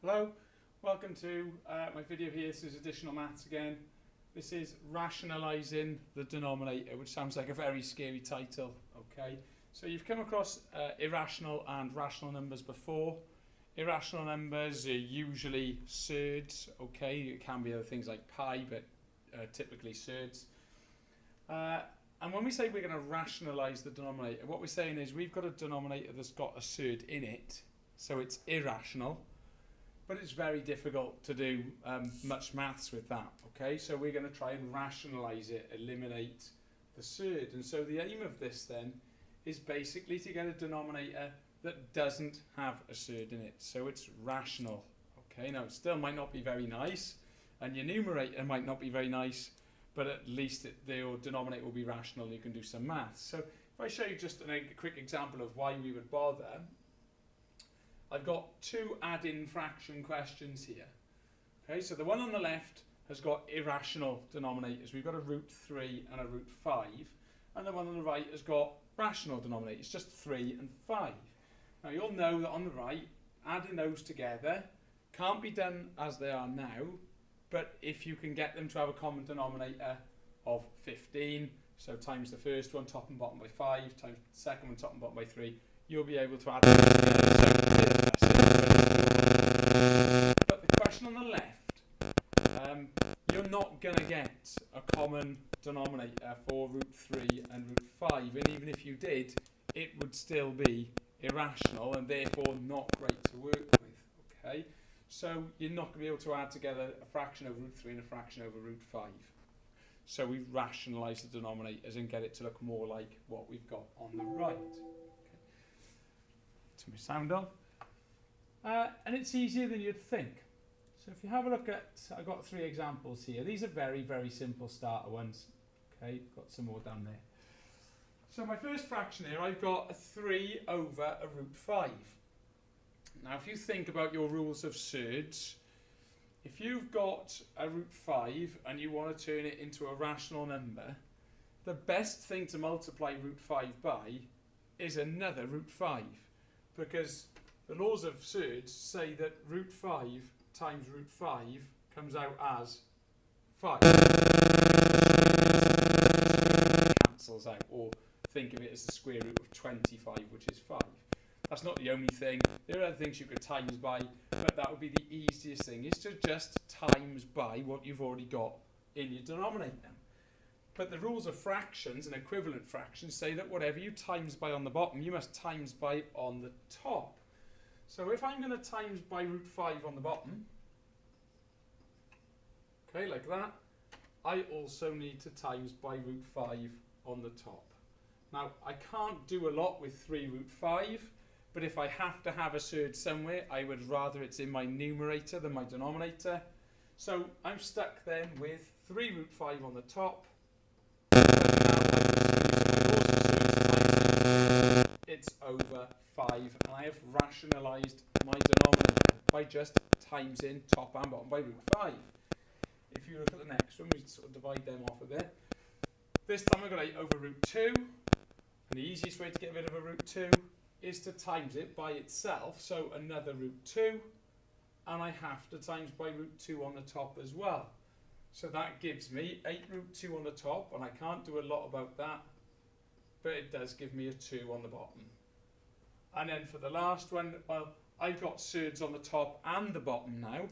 Hello, welcome to my video here. This is additional maths again. This is rationalising the denominator, which sounds like a very scary title. Okay, so you've come across irrational and rational numbers before. Irrational numbers are usually surds. Okay, it can be other things like pi, but typically surds. And when we say we're going to rationalise the denominator, what we're saying is we've got a denominator that's got a surd in it, so it's irrational. But it's very difficult to do much maths with that, okay? So we're going to try and rationalise it, eliminate the surd. And so the aim of this then is basically to get a denominator that doesn't have a surd in it. So it's rational, okay? Now it still might not be very nice, and your numerator might not be very nice, but at least your denominator will be rational and you can do some maths. So if I show you just a quick example of why we would bother, I've got two add-in fraction questions here. Okay, so the one on the left has got irrational denominators. We've got a root 3 and a root 5. And the one on the right has got rational denominators, just 3 and 5. Now you'll know that on the right, adding those together can't be done as they are now, but if you can get them to have a common denominator of 15, so times the first one top and bottom by 5, times the second one top and bottom by 3, you'll be able to add them together. But the question on the left, you're not going to get a common denominator for root 3 and root 5, and even if you did, it would still be irrational and therefore not great to work with. Okay, so you're not going to be able to add together a fraction over root 3 and a fraction over root 5. So we rationalise the denominators and get it to look more like what we've got on the right. Turn my sound off. And it's easier than you'd think. So if you have a look at, I've got 3 examples here. These are very, very simple starter ones. Okay, got some more down there. So my first fraction here, I've got a 3 over a root 5. Now if you think about your rules of surds, if you've got a root 5 and you want to turn it into a rational number, the best thing to multiply root 5 by is another root 5. Because the laws of surds say that root 5 times root 5 comes out as 5. Cancels out, or think of it as the square root of 25, which is 5. That's not the only thing. There are other things you could times by, but that would be the easiest thing, is to just times by what you've already got in your denominator. But the rules of fractions and equivalent fractions say that whatever you times by on the bottom, you must times by on the top. So if I'm going to times by root 5 on the bottom, okay, like that, I also need to times by root 5 on the top. Now, I can't do a lot with 3 root 5, but if I have to have a surd somewhere, I would rather it's in my numerator than my denominator. So I'm stuck then with 3 root 5 on the top. It's over 5, and I have rationalised my denominator by just times in top and bottom by root 5. If you look at the next one, we sort of divide them off a bit. This time I've got 8 over root 2, and the easiest way to get rid of a root 2 is to times it by itself, so another root 2, and I have to times by root 2 on the top as well. So that gives me 8 root 2 on the top, and I can't do a lot about that, but it does give me a 2 on the bottom. And then for the last one, well, I've got surds on the top and the bottom now,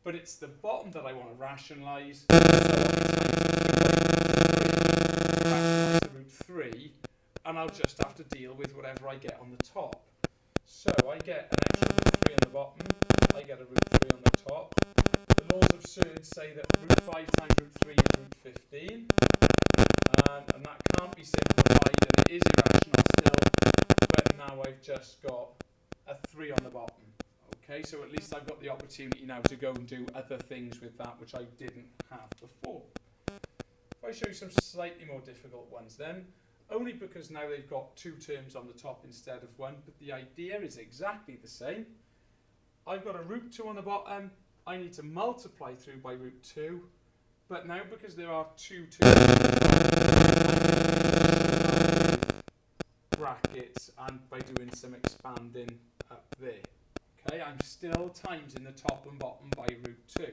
but it's the bottom that I want to rationalise. So rationalise the root 3, and I'll just have to deal with whatever I get on the top. So I get an extra root 3 on the bottom, I get a root 3 on the top. The laws of surds say that root 5 times root 3 is root 15, and that can't be simplified, and it is irrational still, but now I've just got a 3 on the bottom. Okay, so at least I've got the opportunity now to go and do other things with that which I didn't have before. If I show you some slightly more difficult ones then, only because now they've got 2 terms on the top instead of 1, but the idea is exactly the same. I've got a root 2 on the bottom, I need to multiply through by root 2, but now because there are 2 terms, brackets and by doing some expanding up there. Okay, I'm still timesing the top and bottom by root 2.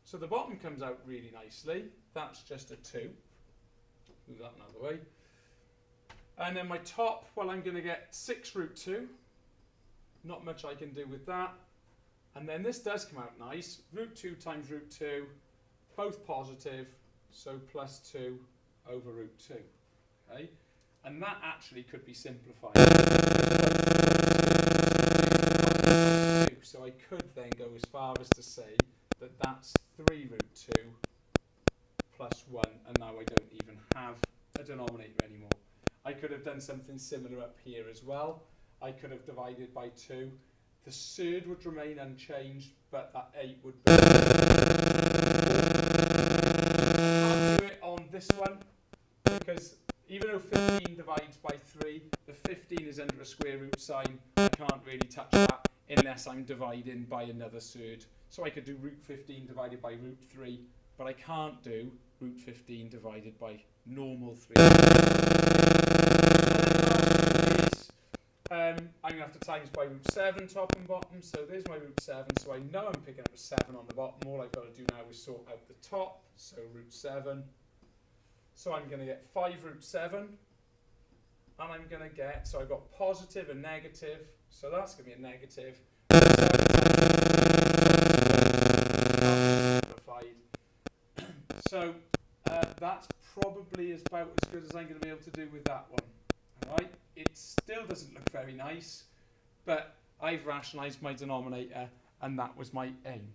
So the bottom comes out really nicely. That's just a 2. Move that another way. And then my top, well, I'm going to get 6 root 2. Not much I can do with that. And then this does come out nice. Root 2 times root 2, both positive, so plus 2 over root 2. Okay? And that actually could be simplified. So I could then go as far as to say that that's 3 root 2 plus 1, and now I don't even have a denominator anymore. I could have done something similar up here as well. I could have divided by 2. The surd would remain unchanged, but that 8 would be. I'll do it on this one, because even though 15 divides by 3, the 15 is under a square root sign. I can't really touch that unless I'm dividing by another surd. So I could do root 15 divided by root 3, but I can't do root 15 divided by normal 3. I'm going to have to times by root 7 top and bottom, so there's my root 7, so I know I'm picking up a 7 on the bottom. All I've got to do now is sort out the top, so root 7. So I'm going to get 5 root 7, and I'm going to get, so I've got positive and negative, so that's going to be a negative. So that's probably about as good as I'm going to be able to do with that one. Alright, it still doesn't look very nice, but I've rationalised my denominator, and that was my aim.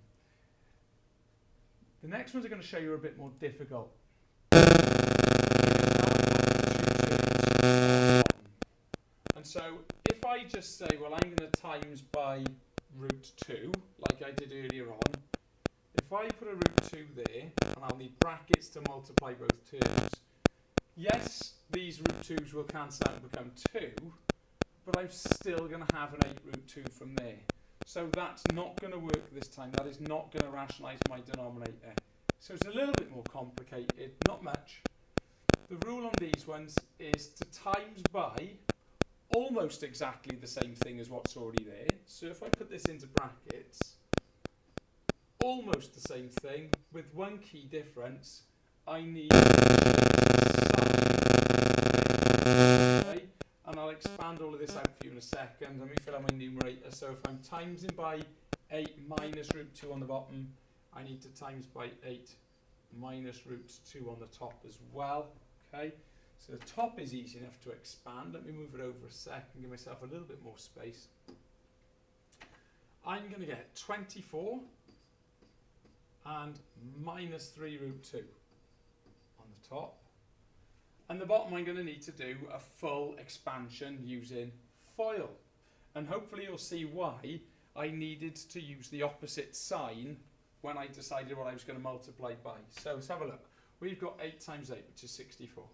The next ones are going to show you a bit more difficult. And so if I just say, well, I'm going to times by root 2, like I did earlier on, if I put a root 2 there, and I'll need brackets to multiply both terms, yes, these root 2's will cancel out and become 2, but I'm still going to have an 8 root 2 from there. So that's not going to work this time. That is not going to rationalise my denominator. So it's a little bit more complicated, not much. The rule on these ones is to times by almost exactly the same thing as what's already there. So if I put this into brackets, almost the same thing, with one key difference, I need okay, and I'll expand all of this out for you in a second. Let me fill out my numerator. So if I'm timesing by 8 minus root 2 on the bottom, I need to times by 8 minus root 2 on the top as well. Okay, so the top is easy enough to expand. Let me move it over a second, give myself a little bit more space. I'm going to get 24 and minus 3 root 2 on the top. And the bottom I'm going to need to do a full expansion using FOIL. And hopefully you'll see why I needed to use the opposite sign when I decided what I was going to multiply by. So let's have a look. We've got 8 times 8, which is 64.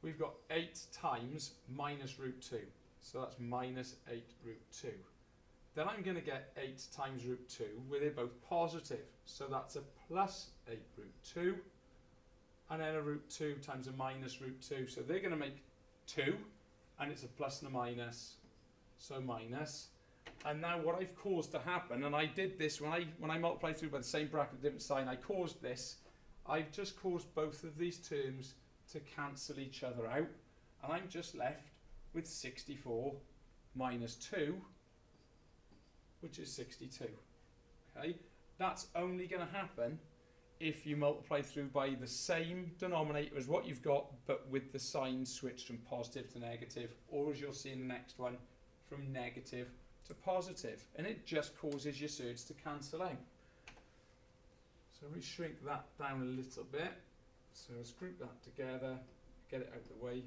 We've got 8 times minus root 2. So that's minus 8 root 2. Then I'm going to get 8 times root 2, where they're both positive. So that's a plus 8 root 2. And then a root 2 times a minus root 2. So they're going to make 2, and it's a plus and a minus, so minus. And now what I've caused to happen, and I did this when I multiplied through by the same bracket, different sign, I caused this. I've just caused both of these terms to cancel each other out, and I'm just left with 64 minus 2, which is 62. Okay, that's only going to happen if you multiply through by the same denominator as what you've got, but with the sign switched from positive to negative, or as you'll see in the next one, from negative to positive, and it just causes your surds to cancel out. So we shrink that down a little bit. So let's group that together, get it out of the way.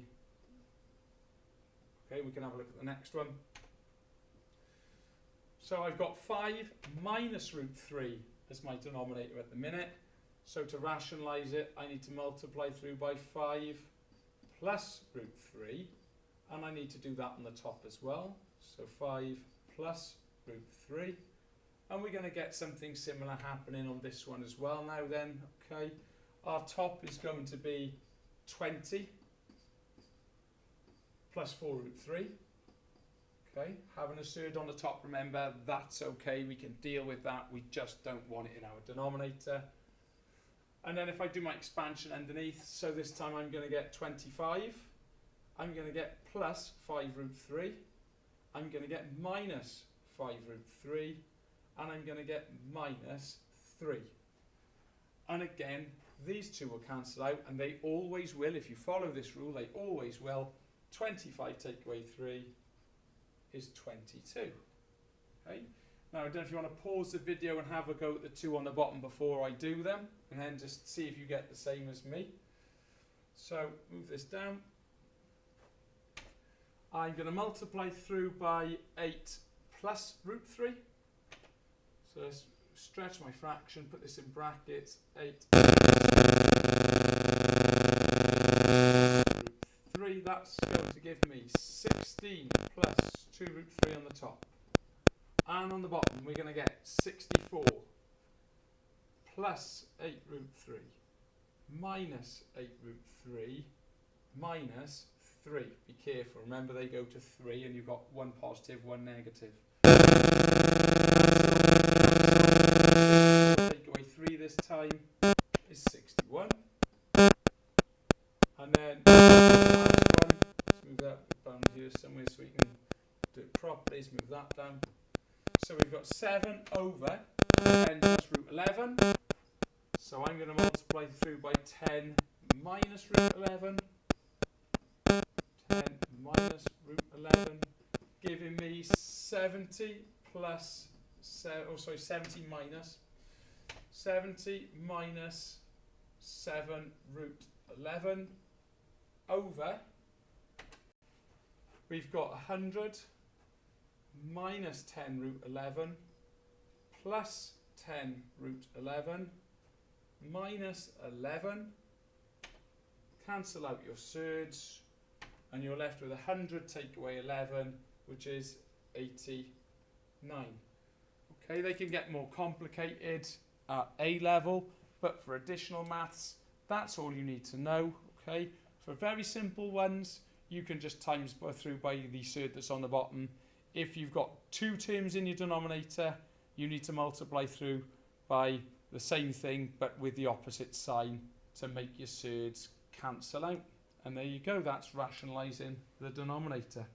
Okay, we can have a look at the next one. So I've got 5 minus root 3 as my denominator at the minute. So to rationalise it, I need to multiply through by 5 plus root 3, and I need to do that on the top as well. So 5 plus root 3, and we're going to get something similar happening on this one as well now then. Okay, our top is going to be 20 plus 4 root 3. Okay, having a third on the top, remember, that's okay, we can deal with that, we just don't want it in our denominator. And then if I do my expansion underneath, so this time I'm going to get 25, I'm going to get plus 5 root 3, I'm going to get minus 5 root 3, and I'm going to get minus 3. And again, these two will cancel out, and they always will. If you follow this rule, they always will. 25 take away 3 is 22. Okay? Now, I don't know if you want to pause the video and have a go at the two on the bottom before I do them, and then just see if you get the same as me. So, move this down. I'm going to multiply through by 8 plus root 3. So let's stretch my fraction, put this in brackets, 8 root 3, that's going to give me 16 plus 2 root 3 on the top. And on the bottom we're going to get 64 plus 8 root 3 minus 8 root 3 minus 3. Be careful, remember they go to 3 and you've got one positive, one negative. Take away 3 this time is 61. And then the last one, let's move that down here somewhere so we can do it properly. Let's move that down. So we've got 7 over 10 plus root 11. So I'm going to multiply through by 10 minus root 11. 10 minus root 11, giving me 70 plus, 70 minus 7 root 11 over, we've got 100 minus 10 root 11 plus 10 root 11 minus 11. Cancel out your thirds and you're left with 100 take away 11, which is 89. Okay, they can get more complicated at A level, but for additional maths, that's all you need to know. Okay, for very simple ones, you can just times through by the third that's on the bottom. If you've got two terms in your denominator, you need to multiply through by the same thing, but with the opposite sign to make your thirds cancel out. And there you go, that's rationalising the denominator.